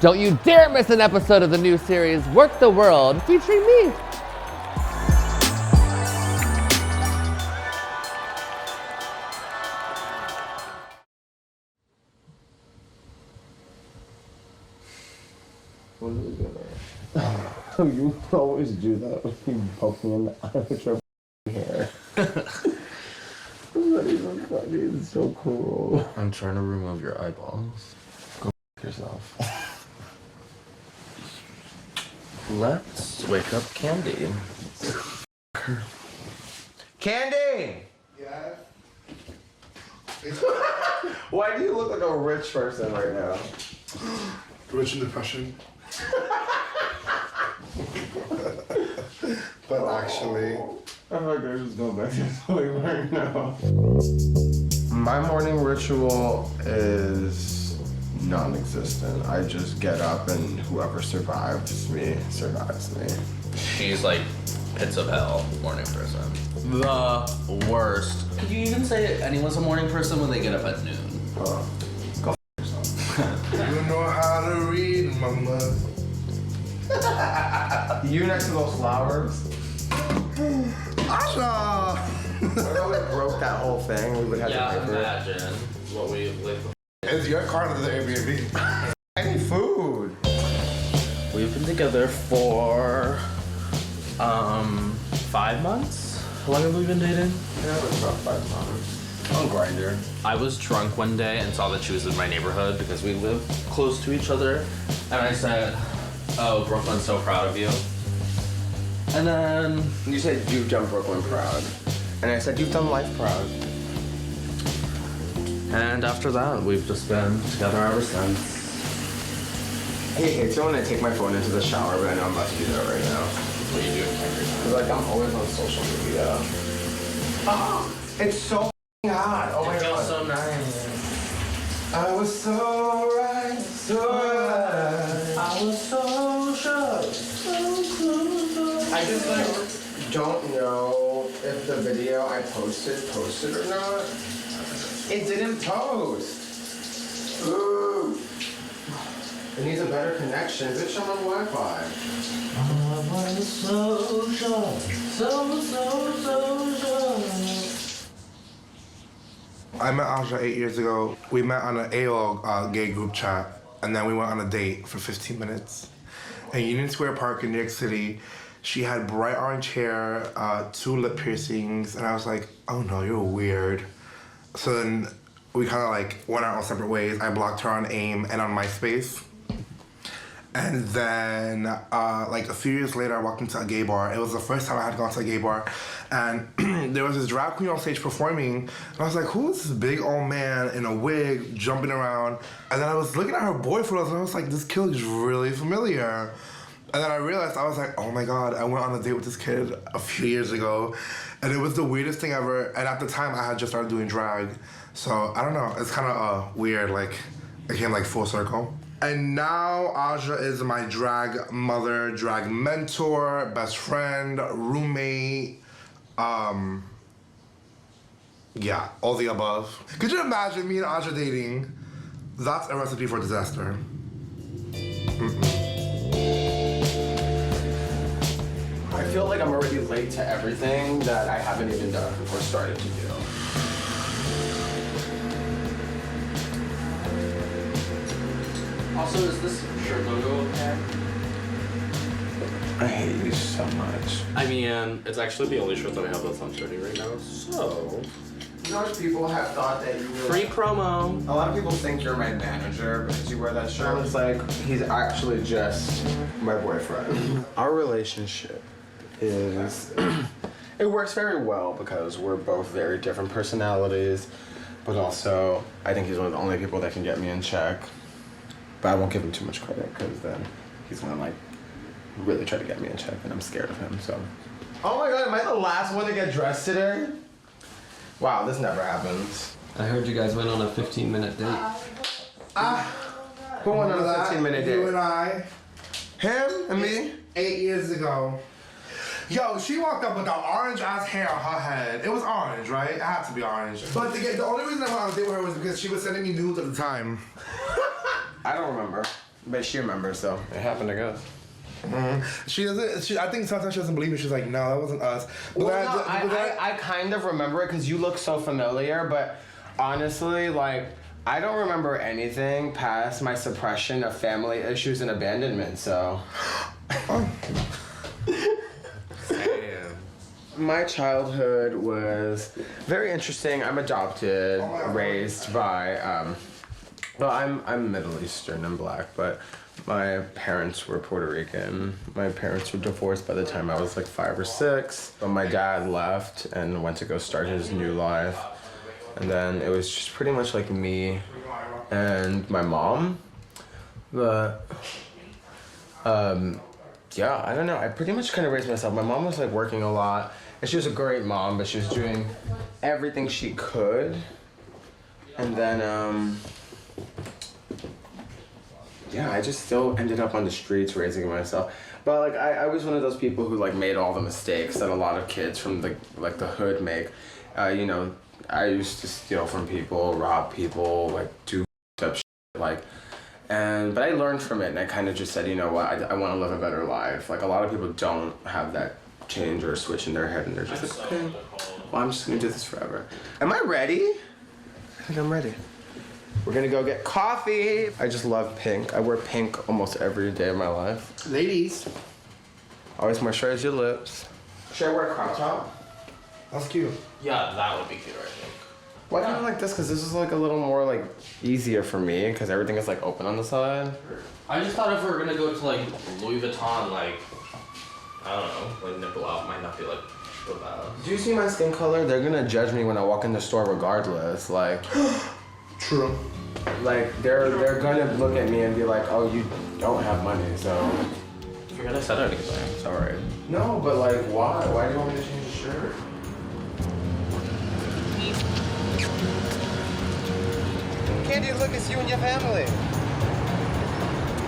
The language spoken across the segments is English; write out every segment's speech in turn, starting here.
Don't you dare miss an episode of the new series, Work the World, featuring me. What are we doing? Oh, you always do that when you poke me in the eye with your hair. That is so funny. It's so cool. I'm trying to remove your eyeballs. Go yourself. Let's wake up Candy. Candy! Yeah? Why do you look like a rich person right now? Rich in depression. But actually, I feel like I just go back to sleep right now. My morning ritual is non-existent. I just get up and whoever survives me survives me. She's like pits of hell morning person. The worst. Could you even say anyone's a morning person when they get up at noon? Go f yourself. you know how to read, mama. You next to those flowers? Asha! What if we broke that whole thing? We would have to pay for it. Imagine what we live. Is your car to the Airbnb? I need food. We've been together for 5 months. How long have we been dating? Yeah, it was about 5 months. On Grindr. I was drunk one day and saw that she was in my neighborhood because we live close to each other. And I said, "Oh, Brooklyn's so proud of you." And then You said you've done Brooklyn proud. And I said you've done life proud. And after that, we've just been together ever since. Hey, so when I take my phone into the shower, but I know I'm about to do that right now. What are you doing every time? Cause like I'm always on social media. Oh, it's so hot. Oh my It feels god. so nice. I was so right, so right. I was so sure. I just like don't know if the video I posted or not. It didn't post. Ooh. It needs a better connection. Bitch, I'm on Wi-Fi. I was so sure. So sure. I met Asha 8 years ago. We met on an AOL gay group chat, and then we went on a date for 15 minutes. In Union Square Park in New York City, she had bright orange hair, 2 lip piercings, and I was like, oh no, you're weird. So then we kind of like went our own separate ways. I blocked her on AIM and on MySpace. And then, like a few years later, I walked into a gay bar. It was the first time I had gone to a gay bar. And there was this drag queen on stage performing. And I was like, who is this big old man in a wig jumping around? And then I was looking at her boyfriend and I was like, this kid looks really familiar. And then I realized, I was like, oh my God, I went on a date with this kid a few years ago. And it was the weirdest thing ever. And at the time, I had just started doing drag. So, I don't know, it's kind of weird, like, it came like full circle. And now Aja is my drag mother, drag mentor, best friend, roommate, yeah, all the above. Could you imagine me and Aja dating? That's a recipe for disaster. I feel like I'm already late to everything that I haven't even done or started to do. Also, is this shirt logo okay? I hate you so much. I mean, it's actually the only shirt that I have that's unshirting right now, so... You know, people have thought that you were... Free promo. A lot of people think you're my manager because you wear that shirt. It's like, he's actually just my boyfriend. Our relationship is... it works very well because we're both very different personalities, but also, I think he's one of the only people that can get me in check. But I won't give him too much credit because then he's gonna like really try to get me in check and I'm scared of him, so. Oh my God, am I the last one to get dressed today? Wow, this never happens. I heard you guys went on a 15-minute date. Who went on a 15-minute date? You and I. Him and me? 8 years ago. Yo, she walked up with the orange-ass hair on her head. It was orange, right? It had to be orange. But the only reason I went on a date with her was because she was sending me nudes at the time. I don't remember. But she remembers though. It happened to us. She doesn't. I think sometimes she doesn't believe me. She's like, no, that wasn't us. But Well, I kind of remember it because you look so familiar. But honestly, like, I don't remember anything past my suppression of family issues and abandonment. So. My childhood was very interesting. I'm adopted, raised by. Well, I'm Middle Eastern and black, but. My parents were Puerto Rican. My parents were divorced by the time I was like 5 or 6. But my dad left and went to go start his new life. And then it was just pretty much like me and my mom. But, yeah, I don't know. I pretty much kind of raised myself. My mom was like working a lot. And she was a great mom, but she was doing everything she could. And then, yeah, I just still ended up on the streets raising myself. But like I was one of those people who like made all the mistakes that a lot of kids from the hood make. You know, I used to steal from people, rob people, like do up shit, like. But I learned from it, and I kind of just said, you know what, I want to live a better life. Like a lot of people don't have that change or switch in their head, and they're just like, okay, well I'm just gonna do this forever. Am I ready? I think I'm ready. We're gonna go get coffee. I just love pink. I wear pink almost every day of my life. Ladies. Always moisturize your lips. Should I wear a crop top? That's cute. Yeah, that would be cute, I think. Why do I like this? Because this is like a little more like easier for me because everything is like open on the side. I just thought if we were gonna go to like Louis Vuitton, like, I don't know, like nipple out might not be like the best. Do you see my skin color? They're gonna judge me when I walk in the store regardless. Like, True. like they're gonna look at me and be like, oh, you don't have money, so. I forgot I said anything. Sorry. No, but like, why? Why do you want me to change the shirt? Candy, look, it's you and your family.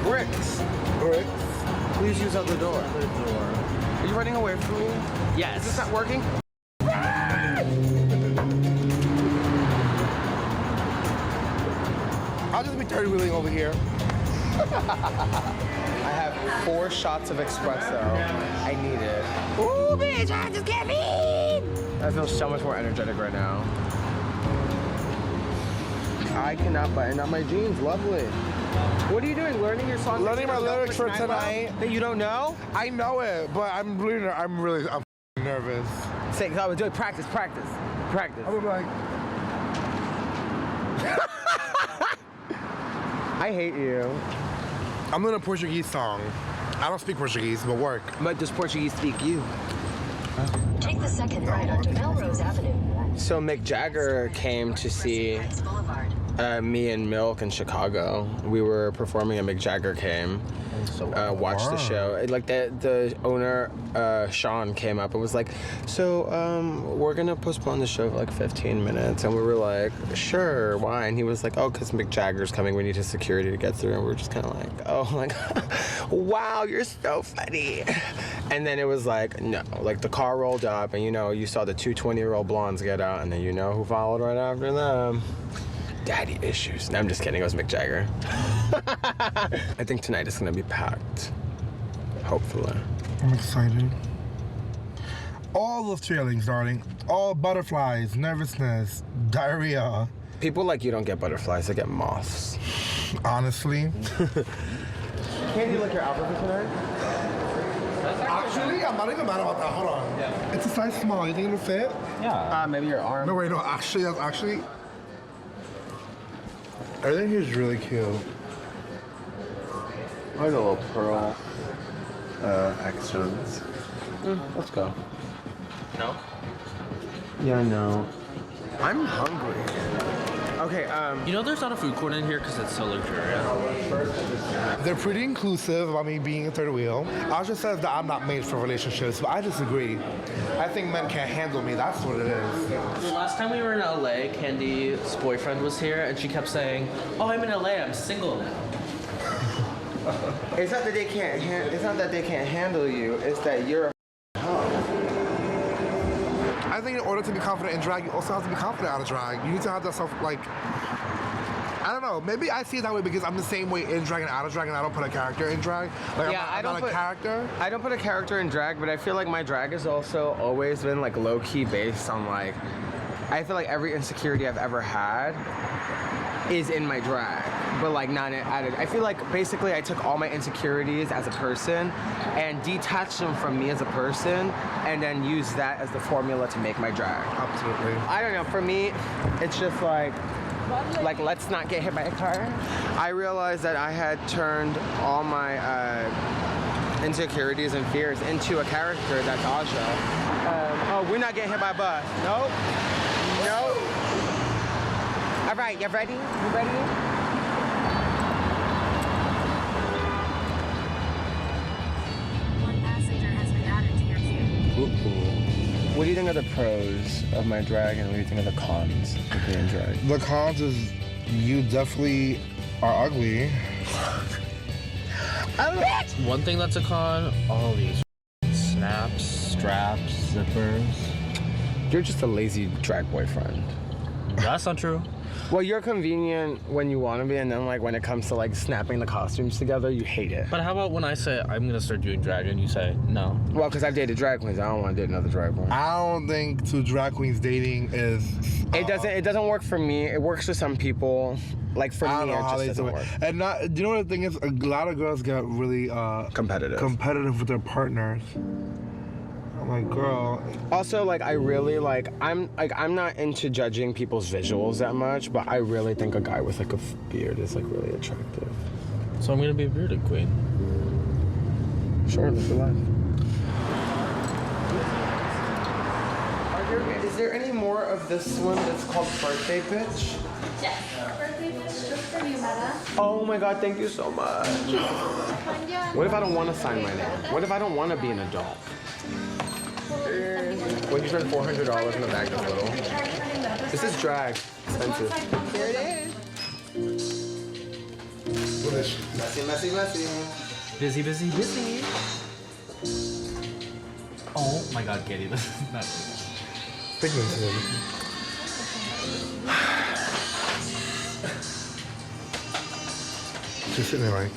Bricks. Bricks. Please use other door. Are you running away from me? Yes. Is this not working? I'll just be third wheeling over here. I have 4 shots of espresso. I need it. Ooh, bitch, I just can't be. I feel so much more energetic right now. I cannot button up my jeans. Lovely. What are you doing? Learning your song? Learning my lyrics for tonight. That you don't know? I know it, but I'm really nervous. Say, I would do it. Practice. I would be like, I hate you. I'm doing a Portuguese song. I don't speak Portuguese, but work. But does Portuguese speak you? Take the second right onto Melrose Avenue. So Mick Jagger came to see me and Milk in Chicago. We were performing and Mick Jagger came, watched the show. Like the owner, Sean, came up and was like, so we're gonna postpone the show for like 15 minutes. And we were like, sure, why? And he was like, oh, because Mick Jagger's coming, we need his security to get through. And we were just kind of like, oh, like, wow, you're so funny. And then it was like, no, like the car rolled up and you saw the 2 20-year-old blondes get out and then you know who followed right after them. Daddy issues. No, I'm just kidding. It was Mick Jagger. I think tonight is gonna be packed. Hopefully. I'm excited. All of feelings, darling. All butterflies, nervousness, diarrhea. People like you don't get butterflies, they get moths. Honestly. Candy, you like your outfit for tonight? Actually, I'm not even mad about that. Hold on. Yeah. It's a size small. You think it'll fit? Yeah. Maybe your arm. No, wait, no. Actually. Everything here is really cute. I like a little pearl accents. Let's go. No? Yeah, no. I'm hungry. Okay, You know there's not a food court in here because it's so luxurious. They're pretty inclusive about me being a third wheel. Asha says that I'm not made for relationships, but I disagree. I think men can't handle me. That's what it is. The last time we were in LA, Candy's boyfriend was here and she kept saying, oh, I'm in LA, I'm single now. It's not that they can't. It's not that they can't handle you. It's that you're. I think in order to be confident in drag, you also have to be confident out of drag. You need to have that self, like, I don't know. Maybe I see it that way because I'm the same way in drag and out of drag, and I don't put a character in drag. Like Yeah, I'm not a character. I don't put a character in drag, but I feel like my drag has also always been like low key based on like. I feel like every insecurity I've ever had is in my drag, but like not added. I feel like basically I took all my insecurities as a person and detached them from me as a person, and then used that as the formula to make my drag. Absolutely. I don't know. For me, it's just like let's not get hit by a car. I realized that I had turned all my insecurities and fears into a character that's Aja. Oh, we're not getting hit by a bus. Nope. Nope. All right, you ready? You ready? One passenger has been added to your queue. What do you think are the pros of my drag, and what do you think are the cons of being drag? The cons is you definitely are ugly. One thing that's a con, all these snaps, straps, zippers. You're just a lazy drag boyfriend. That's not true. Well, you're convenient when you want to be, and then like when it comes to like snapping the costumes together, you hate it. But how about when I say I'm gonna start doing drag and you say no? Well, because I've dated drag queens, I don't want to date another drag queen. I don't think two drag queens dating is. It doesn't work for me. It works for some people. Like for I don't me, know it how just they doesn't do it. work. And not, do you know what the thing is? A lot of girls get really competitive with their partners. I'm like, girl. Also, like I really like I'm not into judging people's visuals that much, but I really think a guy with like a beard is like really attractive. So I'm gonna be a bearded queen. Sure, live your life. Is there any more of this one that's called Birthday Bitch? Yes. Birthday bitch, just for you, Meta. Oh my god, thank you so much. What if I don't want to sign my name? What if I don't want to be an adult? When you spend $400 in the bag, that's little. This is drag. Expensive. Here it is. Messy, messy, messy. Busy, busy, busy. Oh my god, Katie, this is not Just sitting there like.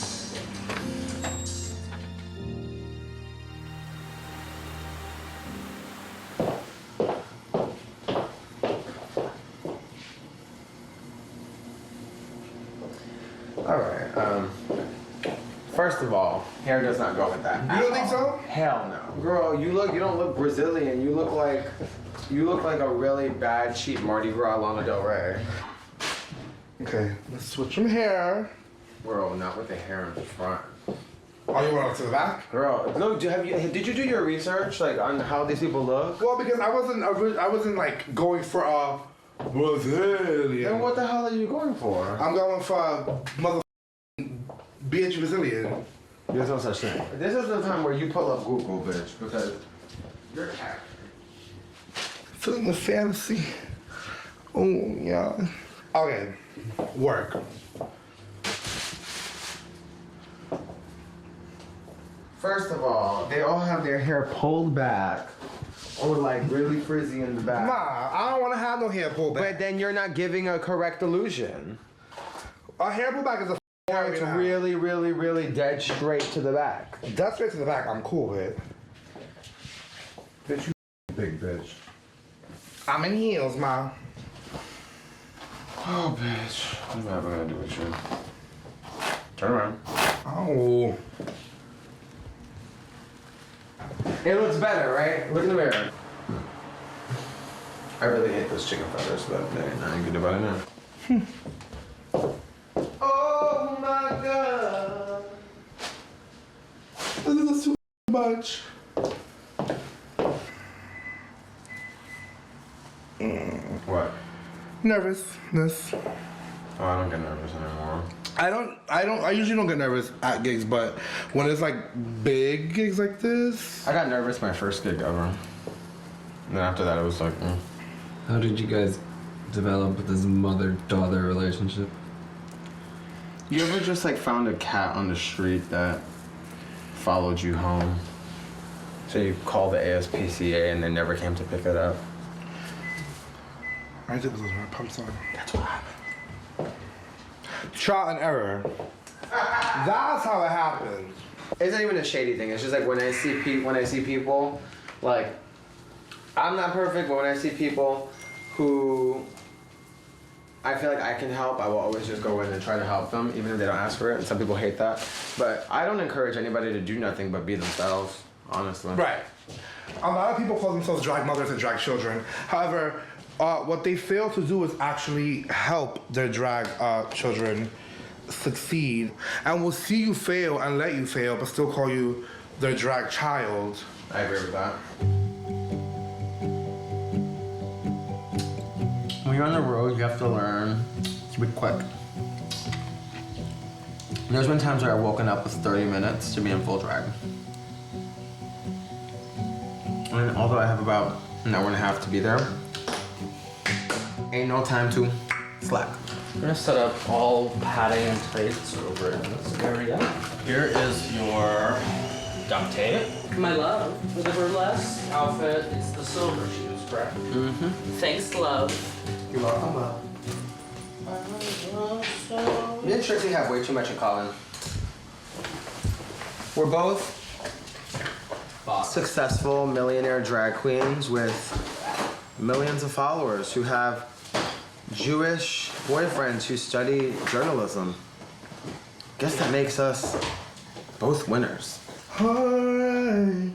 Alright, first of all, hair does not go with that. You don't think so? Hell no. Girl, you don't look Brazilian. You look like a really bad, cheap Mardi Gras Lana Del Rey. Okay, let's switch from hair. Girl, not with the hair in the front. Oh, you want it to the back? Girl, look, did you do your research, like, on how these people look? Well, because I wasn't like going for a Brazilian. Then what the hell are you going for? I'm going for mother bitch Brazilian. There's no such thing. This is the time where you pull up Google, bitch, because you're an actor. Feeling the fantasy. Oh, yeah. Okay, work. First of all, they all have their hair pulled back or like really frizzy in the back. Nah, I don't want to have no hair pulled back. But then you're not giving a correct illusion. A hair pulled back is a It's really, really, really dead straight to the back. That's straight to the back. I'm cool with. Bitch, you big bitch. I'm in heels, ma. Oh, bitch. What am I ever gonna do with you? Turn around. Oh. It looks better, right? Look in the mirror. I really hate those chicken feathers, but I ain't good about it now. Oh my god. This is too much. What? Nervousness. Oh, I don't get nervous anymore. I usually don't get nervous at gigs, but when it's like big gigs like this. I got nervous my first gig ever. And then after that, it was like, How did you guys develop this mother-daughter relationship? You ever just like found a cat on the street that followed you home? So you called the ASPCA and they never came to pick it up? I did this with my pumps on. That's what happened. trial and error. That's how it happens. It's not even a shady thing. It's just like when I see people, like, I'm not perfect, but when I see people who I feel like I can help, I will always just go in and try to help them, even if they don't ask for it. And some people hate that. But I don't encourage anybody to do nothing but be themselves, honestly. Right. A lot of people call themselves drag mothers and drag children. However, what they fail to do is actually help their drag children succeed, and will see you fail and let you fail, but still call you their drag child. I agree with that. When you're on the road, you have to learn to be quick. There's been times where I've woken up with 30 minutes to be in full drag. And although I have about an hour and a half to be there, ain't no time to slack. I'm gonna set up all padding and tights over in this area. Here is your duct tape. My love, for the burlesque outfit, it's the silver shoes, correct? Mm-hmm. Thanks, love. You're welcome, love. Me and Trixie have way too much in common. We're both successful millionaire drag queens with millions of followers who have Jewish boyfriends who study journalism. Guess that makes us both winners. Hi.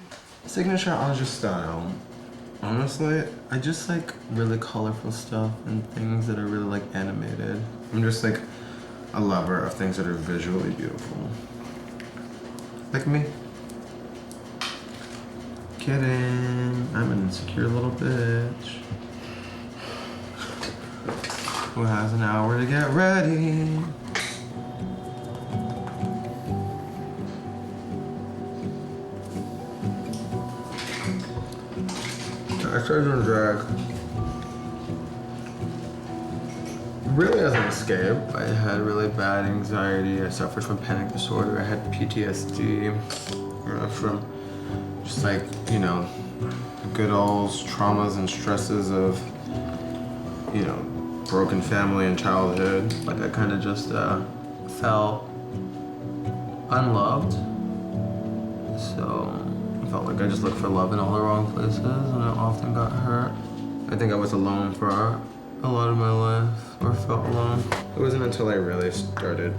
Signature Aja style. Honestly, I just like really colorful stuff and things that are really like animated. I'm just like a lover of things that are visually beautiful. Like me. Kidding. I'm an insecure little bitch who has an hour to get ready. I started doing drag really as an escape. I had really bad anxiety. I suffered from panic disorder. I had PTSD from just like, you know, good old traumas and stresses of, you know, broken family and childhood. Like I kind of just felt unloved. So I felt like I just looked for love in all the wrong places and I often got hurt. I think I was alone for a lot of my life, or felt alone. It wasn't until I really started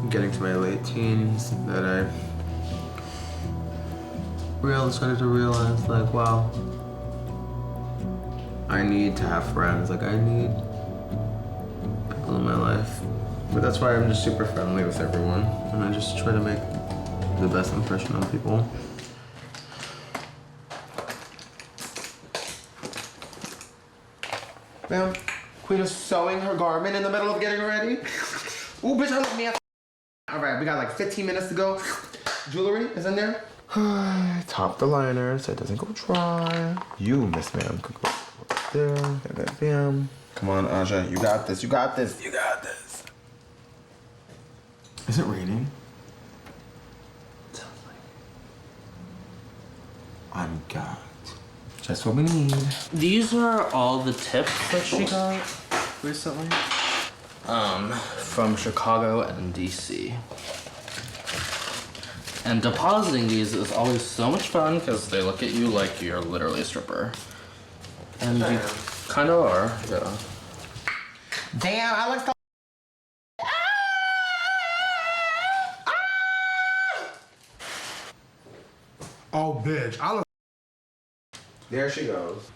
getting to my late teens that I started to realize, like, wow, I need to have friends. Like, I need people in my life. But that's why I'm just super friendly with everyone, and I just try to make the best impression on people. Ma'am, Queen is sewing her garment in the middle of getting ready. Ooh, bitch, I look me. All right, we got like 15 minutes to go. Jewelry is in there. Top the liner so it doesn't go dry. You, Miss Ma'am, could go there. Bam. Come on, Aja, you got this. You got this. You got this. Is it raining? I'm got just what we need. These are all the tips that she got recently. From Chicago and DC. And depositing these is always so much fun because they look at you like you're literally a stripper. And you kind of are, yeah. Damn, I look so. Oh, bitch, I look. There she goes.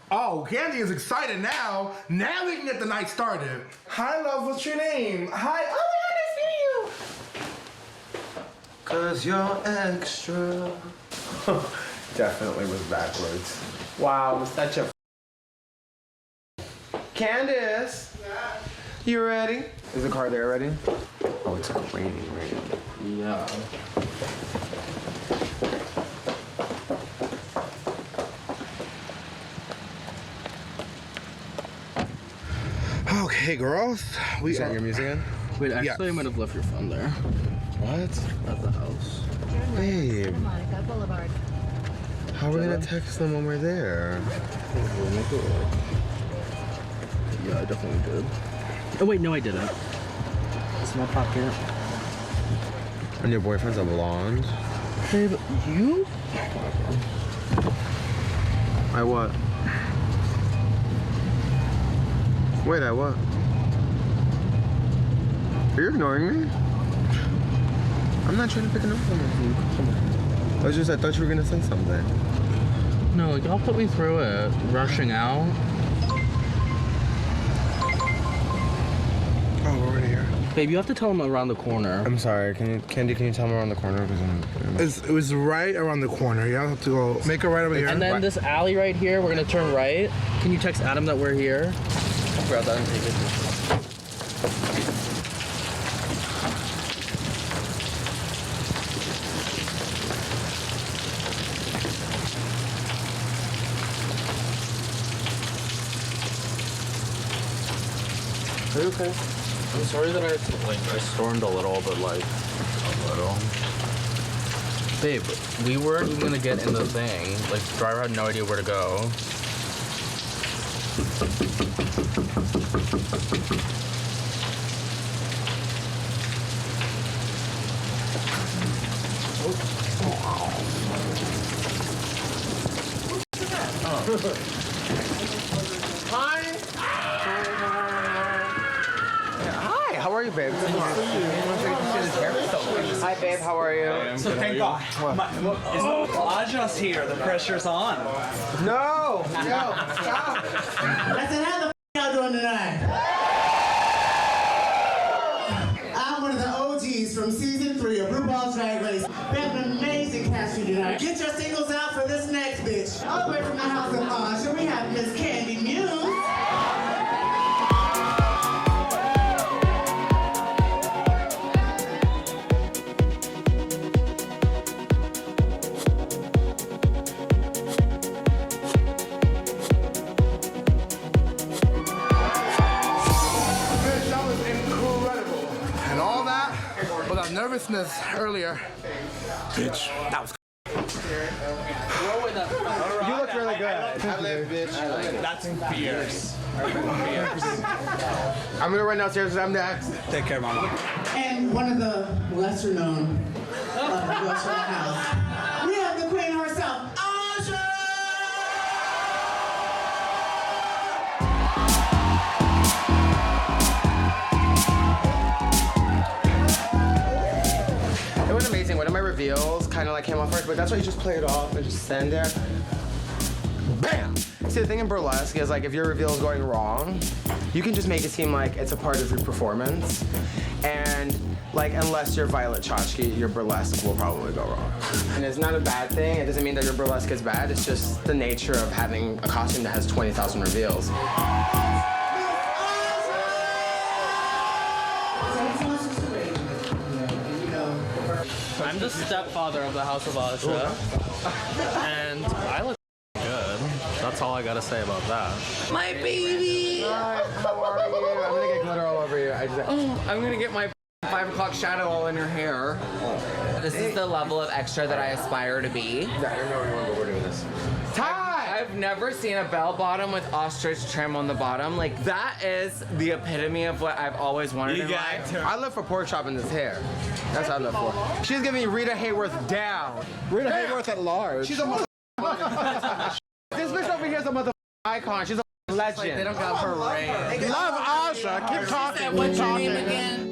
Oh, Candy is excited now. Now we can get the night started. Hi, love, what's your name? Hi, oh my God, nice meeting you. Cause you're extra. Definitely was backwards. Wow, such a. Candace! Yeah. You ready? Is the car there ready? Oh, it's raining. Yeah. Okay, girls. We Set your music in? Wait, actually, I might have left your phone there What? at the house. Babe, Monica Boulevard. how are we gonna text them when we're there? Yeah, I definitely did. Oh wait, no I didn't. It's my pocket. And your boyfriend's a blonde? Babe, you? I what? Wait, I what? Are you ignoring me? I'm not trying to pick a number from you. Come on. I thought you were gonna say something. No, like, y'all put me through it. Rushing out. Oh, we're already here. Babe, you have to tell him around the corner. I'm sorry. Candy, can you tell me around the corner? It was right around the corner. You have to go make a right over here. And then this alley right here, we're gonna turn right. Can you text Adam that we're here? I'll grab that and take it. Are you okay? I'm sorry that I stormed a little, but like a little. Babe, we weren't even gonna get in the thing. Like the driver had no idea where to go. Hi, how are you, babe? Hi, babe, how are you? So thank God. Aja's here. The pressure's on. No, stop. I said, how the y'all doing tonight? I'm one of the OGs from season 3 of RuPaul's Drag Race. We have an amazing cast for you tonight. Get your singles out for this next bitch. All the way from the house of Aja, we have Miss Candy Muse. Nervousness earlier. Bitch. That was You look really good. I live, bitch. That's fierce. I'm gonna run downstairs. I'm next. Take care, mama. And one of the lesser known girls from the house. We have the queen herself, Aja! It was amazing. One of my reveals kind of like came off first, but that's why you just play it off and just stand there. Bam! See, the thing in burlesque is like if your reveal is going wrong, you can just make it seem like it's a part of your performance. And like, unless you're Violet Chachki, your burlesque will probably go wrong. And it's not a bad thing. It doesn't mean that your burlesque is bad. It's just the nature of having a costume that has 20,000 reveals. I'm the stepfather of the House of Aja. And I look good. That's all I gotta say about that. My baby! Hi, how are you? I'm gonna get glitter all over you. I'm gonna get my 5 o'clock shadow all in your hair. This is the level of extra that I aspire to be. I don't know anyone, but we're doing this. I've never seen a bell bottom with ostrich trim on the bottom. Like, that is the epitome of what I've always wanted in life. I live for pork chop in this hair. That's what I live for. She's giving me Rita Hayworth down. Rita Hayworth at large. She's a mother. This bitch over here is a mother icon. She's a legend. Like, they don't got parade. Love Aja. Keep talking. What's your name again?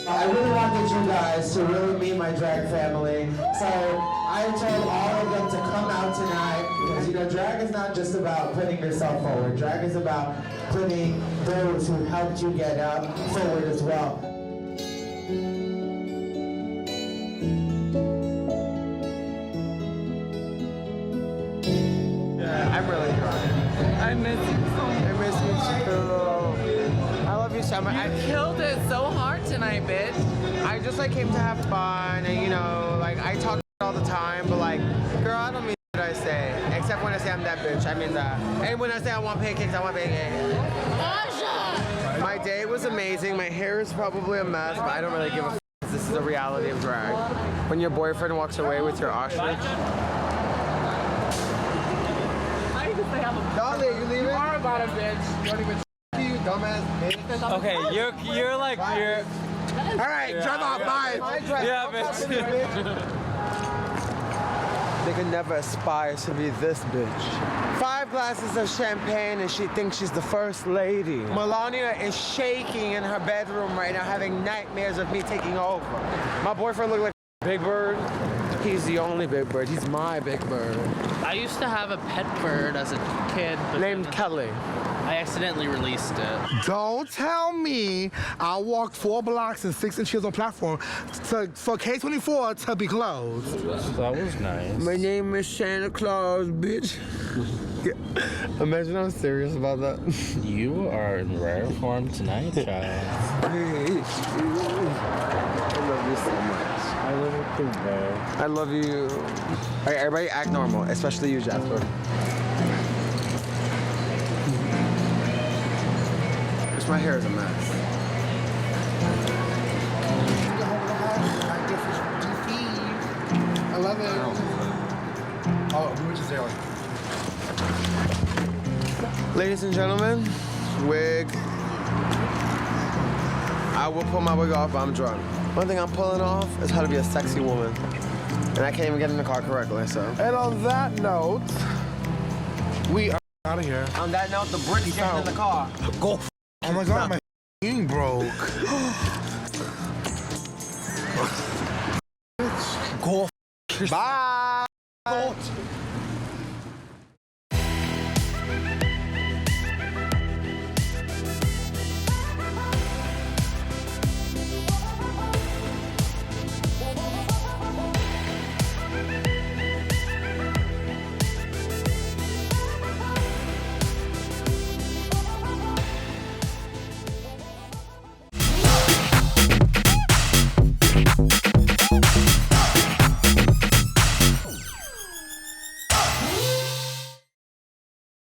I really wanted you guys to really meet my drag family. So I told all of them to come out tonight because, you know, drag is not just about putting yourself forward. Drag is about putting those who helped you get up forward as well. I miss you so much. I miss you too. I love you so much. You killed it so hard tonight, bitch. I just like came to have fun, and you know, like I talk all the time, but like, girl, I don't mean what I say. Except when I say I'm that bitch, I mean that. And when I say I want pancakes, I want pancakes. My day was amazing. My hair is probably a mess, but I don't really give a f. This is the reality of drag. When your boyfriend walks away with your ostrich. Dolly, you leaving? You are about a bitch. Don't even you, dumbass bitch. Okay, you're like you're. All right, drive off. Bye. Yeah, bitch. They could never aspire to be this bitch. 5 glasses of champagne and she thinks she's the first lady. Melania is shaking in her bedroom right now, having nightmares of me taking over. My boyfriend looked like Big Bird. He's the only Big Bird. He's my Big Bird. I used to have a pet bird as a kid. Named Kelly. I accidentally released it. Don't tell me I walked 4 blocks and 6 inches on platform for K24 to be closed. That was nice. My name is Santa Claus, bitch. Imagine I'm serious about that. You are in rare form tonight, child. I love you so much. I love you too, bro. I love you. All right, everybody act normal, especially you, Jasper. My hair is a mess. I love it. Oh, we were just there. Ladies and gentlemen, wig. I will pull my wig off, but I'm drunk. One thing I'm pulling off is how to be a sexy woman. And I can't even get in the car correctly, so. And on that note, we are out of here. On that note, the brick's getting in the car. Go. Oh my God, my f***ing broke. Go. Bye.